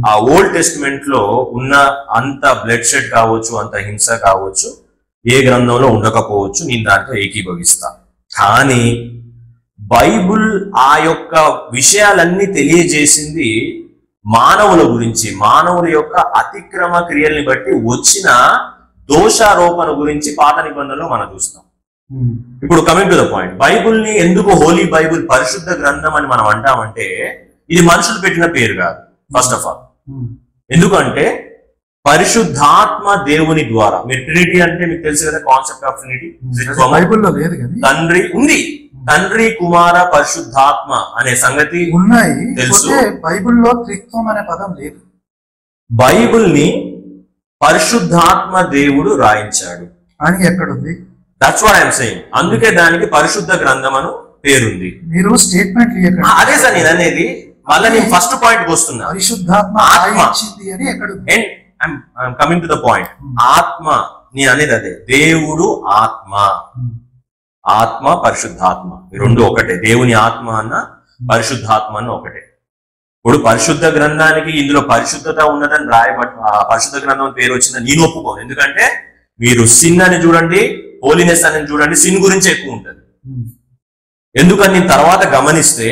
Speaker 1: ఆ ఓల్డ్ టెస్టిమెంట్ లో ఉన్న అంత బ్లడ్ షెడ్ కావచ్చు, అంత హింస కావచ్చు, ఏ గ్రంథంలో ఉండకపోవచ్చు, నేను దాంట్లో ఏకీభవిస్తా. కానీ బైబిల్ ఆ యొక్క విషయాలన్నీ తెలియజేసింది మానవుల గురించి, మానవుల యొక్క అతిక్రమ క్రియల్ని బట్టి వచ్చిన దోషారోపణ గురించి పాత నిబంధనలో మనం చూస్తాం. ఇప్పుడు coming to the point, Bible ని ఎందుకు హోలీ బైబుల్ పరిశుద్ధ గ్రంథం అని మనం అంటామంటే, ఇది మనుషులు పెట్టిన పేరు కాదు. ఫస్ట్ ఆఫ్ ఆల్ ఎందుకంటే పరిశుద్ధాత్మ దేవుని ద్వారా, మీరు ట్రినిటీ అంటే మీకు తెలుసు కదా, కాన్సెప్ట్ ఆఫ్ ట్రినిటీ
Speaker 2: బైబిల్లో లేదు కదా.
Speaker 1: తండ్రి ఉంది, తండ్రి కుమార పరిశుద్ధాత్మ అనే సంగతి
Speaker 2: ఉన్నాయి
Speaker 1: తెలుసు.
Speaker 2: బైబిల్లో త్రిత్వం అనే పదం లేదు.
Speaker 1: బైబిల్ ని పరిశుద్ధాత్మ దేవుడు రాయించాడు
Speaker 2: అని ఎక్కడుంది?
Speaker 1: That's what I'm saying. అందుకే దానికి పరిశుద్ధ గ్రంథం అను పేరుంది.
Speaker 2: మీరు స్టేట్మెంట్
Speaker 1: అదే సార్ నేను అనేది. మళ్ళీ నేను ఫస్ట్ పాయింట్ వస్తున్నా,
Speaker 2: పరిశుద్ధాత్మ అని ఎక్కడుంది?
Speaker 1: కమింగ్ టు ద పాయింట్, ఆత్మ నేను అనేది అదే, దేవుడు ఆత్మ, ఆత్మ పరిశుద్ధాత్మ రెండు ఒకటే. దేవుని ఆత్మ అన్న పరిశుద్ధాత్మ అన్న ఒకటే. ఇప్పుడు పరిశుద్ధ గ్రంథానికి ఇందులో పరిశుద్ధత ఉన్నదని రాయబడి పరిశుద్ధ గ్రంథం పేరు వచ్చిందని నేను ఒప్పుకోను. ఎందుకంటే మీరు సిన్ అని చూడండి, హోలీనెస్ అని చూడండి, సిన్ గురించి ఎక్కువ ఉంటుంది. ఎందుకని నేను తర్వాత గమనిస్తే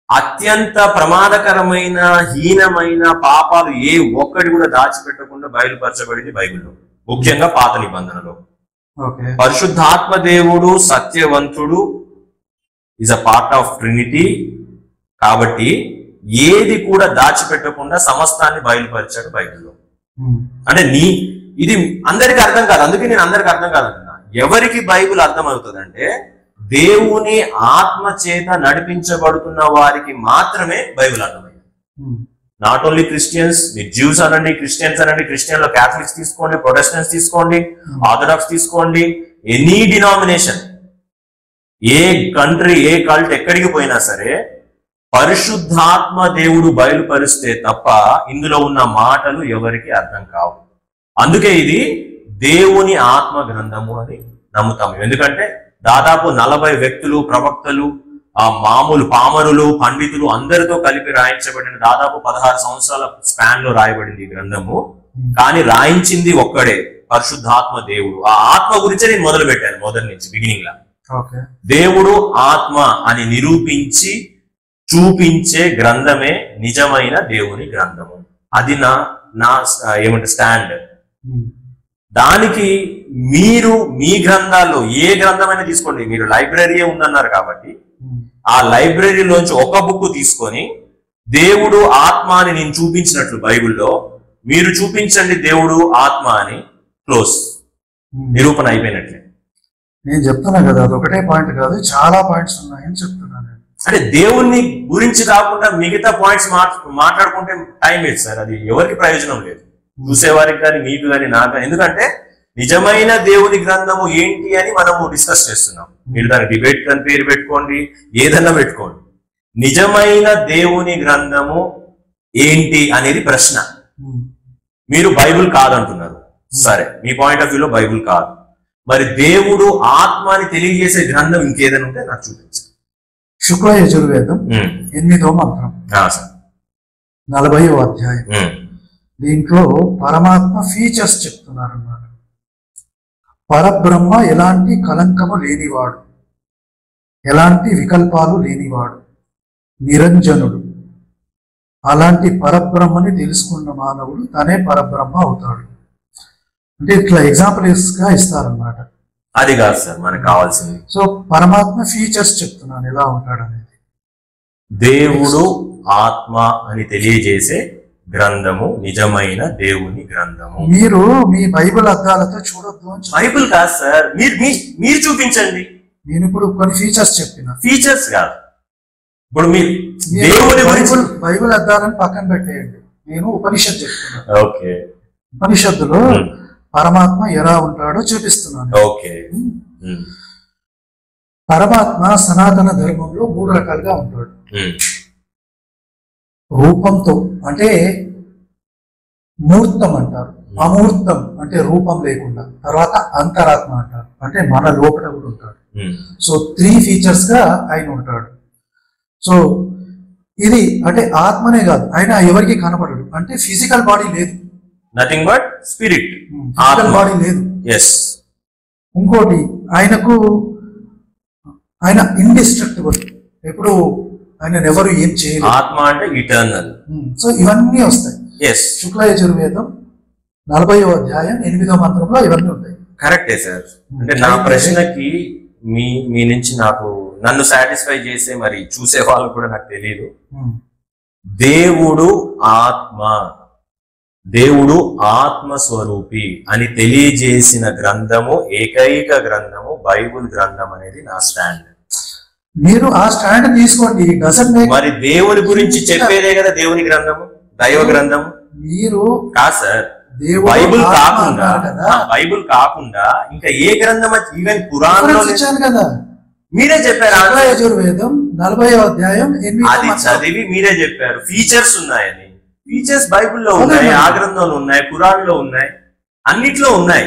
Speaker 1: అత్యంత ప్రమాదకరమైన హీనమైన పాపాలు ఏ ఒక్కటి కూడా దాచిపెట్టకుండా బయలుపరచబడింది బైబిల్లో, ముఖ్యంగా పాత నిబంధనలో. పరిశుద్ధాత్మ దేవుడు సత్యవంతుడు, is a part of Trinity. కాబట్టి ఏది కూడా దాచిపెట్టకుండా సమస్తాన్ని బయలుపరిచాడు బైబిల్లో. అంటే ఇది అందరికి అర్థం కాదు, అందుకే నేను అందరికి అర్థం కాదంటున్నా. ఎవరికి బైబిల్ అర్థం అవుతుందంటే దేవుని ఆత్మ చేత నడిపించబడుతున్న వారికి మాత్రమే బైబిల్ అర్థమైంది. నాట్ ఓన్లీ క్రిస్టియన్స్, మీరు జ్యూస్ అనండి, క్రిస్టియన్స్ అనండి, క్రిస్టియన్ లో క్యాథలిక్స్ తీసుకోండి, ప్రొటెస్టెంట్స్ తీసుకోండి, ఆర్థడాక్స్ తీసుకోండి, ఎనీ డినామినేషన్, ఏ కంట్రీ ఏ కల్ట్ ఎక్కడికి పోయినా సరే పరిశుద్ధాత్మ దేవుడు బయలుపరిస్తే తప్ప ఇందులో ఉన్న మాటలు ఎవరికి అర్థం కావు. అందుకే ఇది దేవుని ఆత్మ గ్రంథము అని నమ్ముతాము. ఎందుకంటే దాదాపు 40 వ్యక్తులు, ప్రవక్తలు, ఆ మామూలు పామరులు, పండితులు అందరితో కలిపి రాయించబడిన దాదాపు 16 సంవత్సరాల స్పాన్ లో రాయబడింది ఈ గ్రంథము. కానీ రాయించింది ఒక్కడే, పరిశుద్ధాత్మ దేవుడు. ఆ ఆత్మ గురించే నేను మొదలు పెట్టాను, మొదటి నుంచి బిగినింగ్ లా. దేవుడు ఆత్మ అని నిరూపించి చూపించే గ్రంథమే నిజమైన దేవుని గ్రంథము. అది నా ఏమంటే స్టాండ్. దానికి మీరు మీ గ్రంథాల్లో ఏ గ్రంథమైనా తీసుకోండి, మీరు లైబ్రరీ ఉందన్నారు కాబట్టి ఆ లైబ్రరీలోంచి ఒక బుక్ తీసుకొని దేవుడు ఆత్మ అని నేను చూపించినట్లు బైబిల్లో మీరు చూపించండి దేవుడు ఆత్మ అని, క్లోజ్, నిరూపణ అయిపోయినట్లే.
Speaker 2: నేను చెప్తున్నా కదా, అదొకటే పాయింట్ కాదు, చాలా పాయింట్స్ ఉన్నాయని చెప్తున్నాను.
Speaker 1: అంటే దేవుణ్ణి గురించి కాకుండా మిగతా పాయింట్స్ మాట్లాడుకుంటే టైం వేస్ట్ సార్. అది ఎవరికి ప్రయోజనం లేదు, చూసేవారికి కానీ మీకు కానీ నాకు. ఎందుకంటే నిజమైన దేవుని గ్రంథము ఏంటి అని మనము డిస్కస్ చేస్తున్నాం. మీరు దాని డిబేట్ అని పేరు పెట్టుకోండి, ఏదన్నా పెట్టుకోండి. నిజమైన దేవుని గ్రంథము ఏంటి అనేది ప్రశ్న. మీరు బైబిల్ కాదంటున్నారు, సరే, మీ పాయింట్ ఆఫ్ వ్యూలో బైబిల్ కాదు. మరి దేవుడు ఆత్మని తెలియజేసే గ్రంథం ఇంకేదైనా ఉంటే నాకు చూపించండి.
Speaker 2: శుక్ల యజుర్వేదం 8వ మంత్రం 40వ అధ్యాయం. దీంట్లో పరమాత్మ ఫీచర్స్ చెప్తున్నారు అన్నమాట. పరబ్రహ్మ ఎలాంటి కలంకము లేనివాడు, ఎలాంటి వికల్పాలు లేనివాడు, నిరంజనుడు. అలాంటి పరబ్రహ్మని తెలుసుకున్న మానవుడు తనే పరబ్రహ్మ అవుతాడు. అంటే ఇట్లా ఎగ్జాంపుల్స్ గా ఇస్తారన్నమాట.
Speaker 1: అది కాదు సార్ మనకు కావాల్సింది.
Speaker 2: సో పరమాత్మ ఫీచర్స్ చెప్తున్నాను ఎలా ఉంటాడు అనేది.
Speaker 1: దేవుడు ఆత్మ అని తెలియజేసే గ్రంథము నిజమైన దేవుని గ్రంథము.
Speaker 2: మీరు మీ బైబిల్ అద్దాలతో చూడొద్దు అని.
Speaker 1: బైబిల్ కాదు సార్, మీరు చూపించండి.
Speaker 2: నేను ఇప్పుడు కొన్ని ఫీచర్స్ చెప్పిన.
Speaker 1: ఫీచర్స్ కాదు, ఇప్పుడు మీరు దేవుని
Speaker 2: బైబిల్ అద్దాలను పక్కన పెట్టేయండి. నేను ఉపనిషత్తు చెప్తున్నాను.
Speaker 1: ఓకే,
Speaker 2: ఉపనిషత్తులో పరమాత్మ ఎలా ఉంటాడో చూపిస్తున్నాను.
Speaker 1: ఓకే.
Speaker 2: పరమాత్మ సనాతన ధర్మంలో 3 రకాలుగా ఉంటాడు. రూపంతో, అంటే మూర్తం అంటారు, అమూర్తం అంటే రూపం లేకుండా. తర్వాత అంతరాత్మ అంటారు, అంటే మన లోపల కూడా ఉంటాడు. సో 3 ఫీచర్స్ గా ఆయన ఉంటాడు. సో ఇది అంటే ఆత్మనే కాదు, ఆయన ఎవరికి కనపడడు. అంటే ఫిజికల్ బాడీ లేదు,
Speaker 1: nothing but spirit,
Speaker 2: physical body లేదు. ఇంకోటి ఆయన ఇండిస్ట్రక్టబుల్, ఎప్పుడు ఆయన ఎవరు ఏం చేయలేదు.
Speaker 1: ఆత్మ అంటే ఇటర్నల్.
Speaker 2: సో ఇవన్నీ వస్తాయి. శుక్ల యజుర్వేదం 40వ అధ్యాయం 8వ మంత్రంలో ఇవన్నీ ఉంటాయి.
Speaker 1: కరెక్టే సార్. అంటే నా ప్రశ్నకి మీ నుంచి నన్ను సాటిస్ఫై చేసే మరి చూసే వాళ్ళు కూడా నాకు తెలియదు. దేవుడు ఆత్మస్వరూపి అని తెలియజేసిన గ్రంథము, ఏకైక గ్రంథము బైబుల్ గ్రంథం అనేది నా స్టాండ్.
Speaker 2: మీరు ఆ స్టాండ్ తీసుకోండి.
Speaker 1: మరి దేవుని గురించి చెప్పేదే కదా దేవుని గ్రంథము, దైవ గ్రంథము. మీరు కాదు సార్, బైబుల్ కాకుండా ఇంకా ఏ గ్రంథం? ఈవెన్ పురాణంలో కదా మీరే చెప్పారు.
Speaker 2: యజుర్వేదం 40వ అధ్యాయం
Speaker 1: అది చదివి మీరే చెప్పారు ఫీచర్స్ ఉన్నాయని. ఫీచర్స్ బైబిల్లో ఉన్నాయి, ఆ గ్రంథంలో ఉన్నాయి, పురాణంలో ఉన్నాయి, అన్నిట్లో ఉన్నాయి.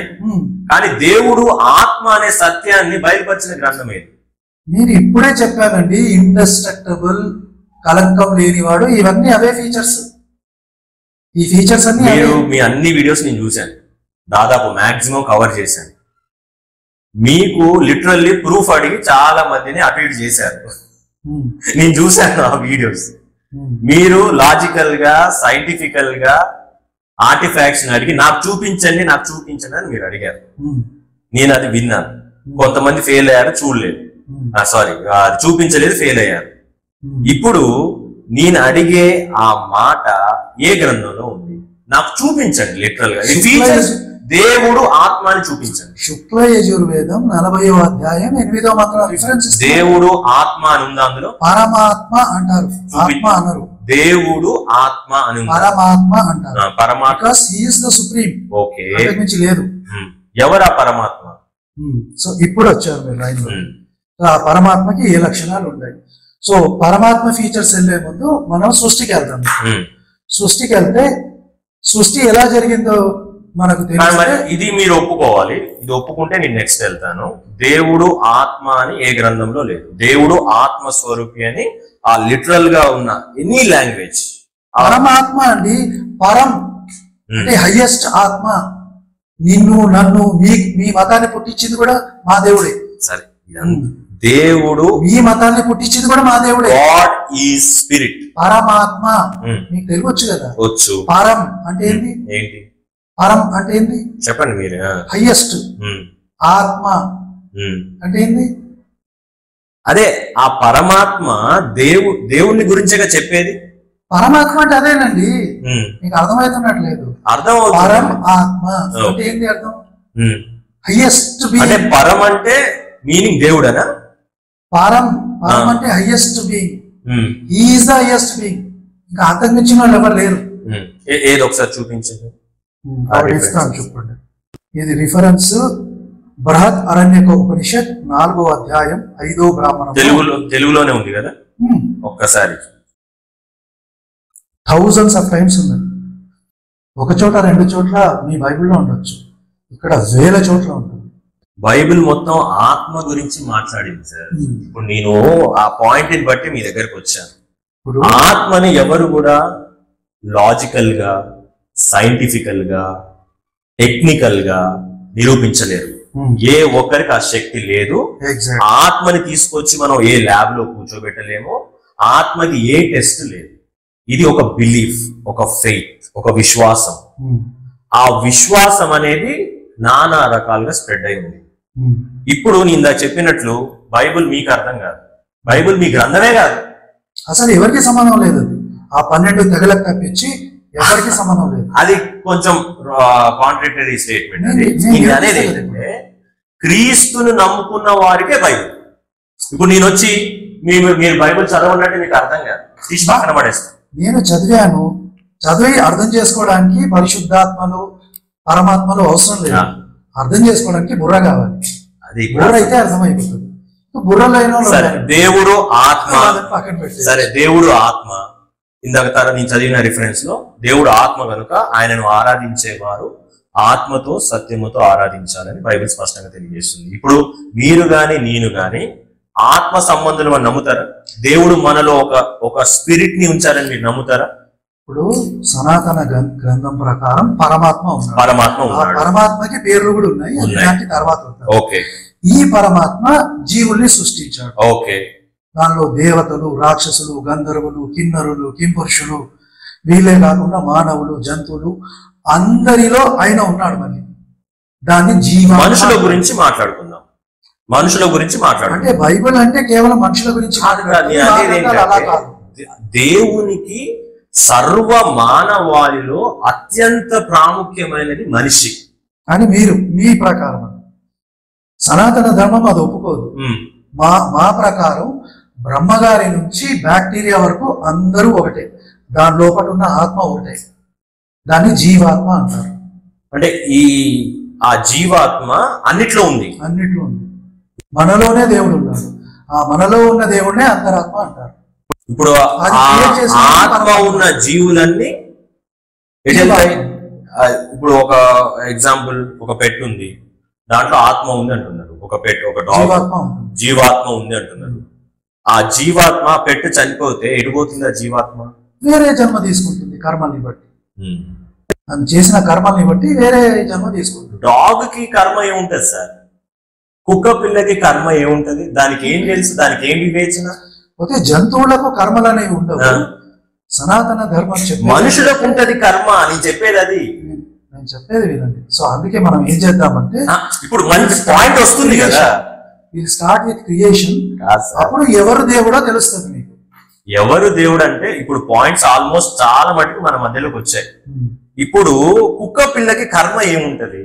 Speaker 1: కానీ దేవుడు ఆత్మ అనే సత్యాన్ని బయలుపరిచిన గ్రంథం ఏది?
Speaker 2: నేను ఇప్పుడే చెప్పానండి, ఇండస్ట్రక్టబుల్, కలంకం లేనివాడు, ఇవన్నీ అవే ఫీచర్స్. ఈ ఫీచర్స్ అన్ని
Speaker 1: మీ అన్ని వీడియోస్ నేను చూశాను, దాదాపు మాక్సిమం కవర్ చేశాను. మీకు లిటరల్లీ ప్రూఫ్ అడిగి చాలా మందిని అటు ఇటు చేశారు. నేను చూశాను ఆ వీడియోస్. మీరు లాజికల్ గా, సైంటిఫికల్ గా ఆర్టిఫాక్ట్స్ అడిగి నాకు చూపించండి అని మీరు అడిగారు. నేను అది విన్నాను. కొంతమంది ఫెయిల్ అయ్యారు, చూడలేదు, సారీ అది చూపించలేదు, ఫెయిల్ అయ్యారు. ఇప్పుడు నేను అడిగే ఆ మాట ఏ గ్రంథంలో ఉంది? నాకు చూపించండి లిటరల్ గా. దేవుడు ఆత్మ అని చూపించండి.
Speaker 2: శుక్ల యజుర్వేదం 40వ అధ్యాయం 8వ మంత్రం రిఫరెన్స్.
Speaker 1: దేవుడు ఆత్మ అని ఉంది, అందులో
Speaker 2: పరమాత్మ అంటారు, ఆత్మ అనరు.
Speaker 1: దేవుడు ఆత్మ అని
Speaker 2: పరమాత్మ అంటారు.
Speaker 1: పరమాత్మ
Speaker 2: సుప్రీం.
Speaker 1: ఓకే,
Speaker 2: మించి లేదు.
Speaker 1: ఎవరా పరమాత్మ?
Speaker 2: సో ఇప్పుడు వచ్చారు మీరు లైన్ లో. ఆ పరమాత్మకి ఏ లక్షణాలు ఉన్నాయి? సో పరమాత్మ ఫీచర్స్ వెళ్లే ముందు మనం సృష్టికి వెళ్తాం. సృష్టికి వెళ్తే సృష్టి ఎలా జరిగిందో మనకు తెలియదు.
Speaker 1: ఇది మీరు ఒప్పుకోవాలి. ఇది ఒప్పుకుంటే నేను నెక్స్ట్ వెళ్తాను. దేవుడు ఆత్మ అని ఏ గ్రంథంలో లేదు. దేవుడు ఆత్మ స్వరూపి అని ఆ లిటరల్ గా ఉన్న ఎనీ లాంగ్వేజ్.
Speaker 2: పరమాత్మ అండి, పరం అంటే హైయెస్ట్ ఆత్మ. నిన్ను నన్ను మీ మతాన్ని పుట్టించింది కూడా మా దేవుడే.
Speaker 1: సరే, దేవుడు
Speaker 2: మీ మతాన్ని పుట్టించింది కూడా మా దేవుడే.
Speaker 1: God is spirit.
Speaker 2: పరమాత్మ మీకు తెలియవచ్చు కదా.
Speaker 1: వచ్చు.
Speaker 2: పరం అంటే ఏంటి?
Speaker 1: ఏంటి
Speaker 2: పరం అంటే ఏంటి
Speaker 1: చెప్పండి మీరు.
Speaker 2: హైయెస్ట్. ఆత్మ అంటే ఏంటి?
Speaker 1: అదే ఆ పరమాత్మ దేవుణ్ణి గురించేగా చెప్పేది.
Speaker 2: పరమాత్మ అంటే అదేనండి. మీకు అర్థమవుతున్నట్లేదు.
Speaker 1: అర్థం.
Speaker 2: పరం ఆత్మ అంటే ఏంటి అర్థం? హైయెస్ట్.
Speaker 1: అంటే పరం అంటే మీనింగ్ దేవుడనా?
Speaker 2: పరం అంటే highest being, is the highest being. ఇంకా అంతకుమించిన వాళ్ళు ఎవరు లేరు.
Speaker 1: ఏది ఒకసారి చూపించండి.
Speaker 2: చూపండి. ఇది రిఫరెన్స్ బృహత్ అరణ్యక ఉపనిషత్ 4వ అధ్యాయం 5వ బ్రాహ్మణం.
Speaker 1: తెలుగులోనే ఉంది కదా, ఒక్కసారి.
Speaker 2: థౌజండ్స్ ఆఫ్ టైమ్స్ ఉంది. ఒక చోట 2 చోట్ల మీ బైబిల్లో ఉండొచ్చు, ఇక్కడ వేల చోట్ల ఉంటుంది.
Speaker 1: బైబిల్ మొత్తం ఆత్మ గురించి మాట్లాడింది సార్. ఇప్పుడు నేను ఆ పాయింట్ ని బట్టి మీ దగ్గరకు వచ్చాను. ఆత్మని ఎవరు కూడా లాజికల్ గా, సైంటిఫికల్ గా, టెక్నికల్ గా నిరూపించలేరు. ఏ ఒక్కరికి ఆ శక్తి లేదు. ఆత్మని తీసుకొచ్చి మనం ఏ ల్యాబ్ లో కూర్చోబెట్టలేము. ఆత్మకి ఏ టెస్ట్ లేదు. ఇది ఒక బిలీఫ్, ఒక ఫెయిత్, ఒక విశ్వాసం. ఆ విశ్వాసం అనేది నానా రకాలుగా స్ప్రెడ్ అయింది. ఇప్పుడు నేను ఇందాక చెప్పినట్లు బైబిల్ మీకు అర్థం కాదు, బైబిల్ మీ గ్రంథమే కాదు,
Speaker 2: అసలు ఎవరికి సంబంధం లేదు. ఆ 12 తెగలకు తప్పించి ఎవరికి సంబంధం లేదు.
Speaker 1: అది కొంచెం కాంట్రాడిక్టరీ స్టేట్మెంట్. అనేది ఏంటంటే క్రీస్తును నమ్ముకున్న వారికే బైబిల్. ఇప్పుడు నేను వచ్చి మీరు బైబిల్ చదవనంటే మీకు అర్థం కాదు, తీసి పక్కన పడేస్తాను.
Speaker 2: నేను చదివి అర్థం చేసుకోవడానికి పరిశుద్ధాత్మలు, పరమాత్మలు అవసరం లేదు. అర్థం చేసుకోవడానికి బుర్ర కావాలి. అది బుర్ర అయితే అర్థమైపోతుంది. బుర్రలో
Speaker 1: దేవుడు ఆత్మ, సరే దేవుడు ఆత్మ. ఇందాక నేను చదివిన రిఫరెన్స్ లో దేవుడు ఆత్మ కనుక ఆయనను ఆరాధించేవారు ఆత్మతో సత్యముతో ఆరాధించాలని బైబిల్ స్పష్టంగా తెలియజేస్తుంది. ఇప్పుడు మీరు గాని నేను గాని ఆత్మ సంబంధులు అని నమ్ముతారా? దేవుడు మనలో ఒక స్పిరిట్ ని ఉంచారని మీరు నమ్ముతారా?
Speaker 2: ఇప్పుడు సనాతన గ్రంథం ప్రకారం పరమాత్మ ఉన్నాడు. పరమాత్మకి పేర్లు కూడా ఉన్నాయి, దానికి తర్వాత
Speaker 1: ఓకే.
Speaker 2: ఈ పరమాత్మ జీవుల్ని సృష్టించాడు.
Speaker 1: ఓకే.
Speaker 2: దానిలో దేవతలు, రాక్షసులు, గంధర్వులు, కిన్నరులు, కింపురుషులు, వీళ్ళే కాకుండా మానవులు, జంతువులు, అందరిలో ఆయన ఉన్నాడు. మళ్ళీ దాన్ని
Speaker 1: మనుషుల గురించి మాట్లాడుకుందాం. అంటే
Speaker 2: బైబిల్ అంటే కేవలం మనుషుల గురించి
Speaker 1: దేవునికి సర్వ మానవాళిలో అత్యంత ప్రాముఖ్యమైనది మనిషి
Speaker 2: అని మీ ప్రకారం. సనాతన ధర్మం అది ఒప్పుకోదు. మా ప్రకారం బ్రహ్మగారి నుంచి బ్యాక్టీరియా వరకు అందరూ ఒకటే, దాని లోపల ఉన్న ఆత్మ ఒకటే, దాన్ని జీవాత్మ అంటారు.
Speaker 1: అంటే ఆ జీవాత్మ అన్నిట్లో ఉంది.
Speaker 2: మనలోనే దేవుడు ఉన్నాడు. ఆ మనలో ఉన్న దేవుడినే అంతరాత్మ అంటారు.
Speaker 1: ఇప్పుడు ఆత్మ ఉన్న జీవులన్నీ ఇప్పుడు ఒక ఎగ్జాంపుల్, ఒక పెట్ ఉంది, దాంట్లో ఆత్మ ఉంది అంటున్నారు. ఒక పెట్, ఒక డాగ్, జీవాత్మ ఉంది అంటున్నారు. ఆ జీవాత్మ పెట్టు చనిపోతే ఎడిపోతుంది ఆ జీవాత్మ?
Speaker 2: వేరే జన్మ తీసుకుంటుంది కర్మల్ని బట్టి. చేసిన కర్మల్ని బట్టి వేరే జన్మ తీసుకుంటుంది.
Speaker 1: డాగ్ కి కర్మ ఏముంటది సార్? కుక్క పిల్లకి కర్మ ఏముంటది? దానికి ఏం తెలుసు? దానికి ఏం వివేచన?
Speaker 2: ఓకే, జంతువులకు కర్మలు అనేవి ఉండవు. సనాతన ధర్మం
Speaker 1: మనుషులకు ఉంటది కర్మ అని చెప్పేది. అది
Speaker 2: నేను చెప్పేది వినండి. సో అందుకే మనం ఏం చేద్దామంటే,
Speaker 1: ఇప్పుడు మంచి పాయింట్ వస్తుంది కదా,
Speaker 2: విల్ స్టార్ట్ విత్ క్రియేషన్. అప్పుడు ఎవరు దేవుడో తెలుస్తుంది మీకు.
Speaker 1: ఎవరు దేవుడు అంటే ఇప్పుడు పాయింట్స్ ఆల్మోస్ట్ చాలా మటుకు మన మధ్యలోకి వచ్చాయి. ఇప్పుడు కుక్క పిల్లకి కర్మ ఏముంటది?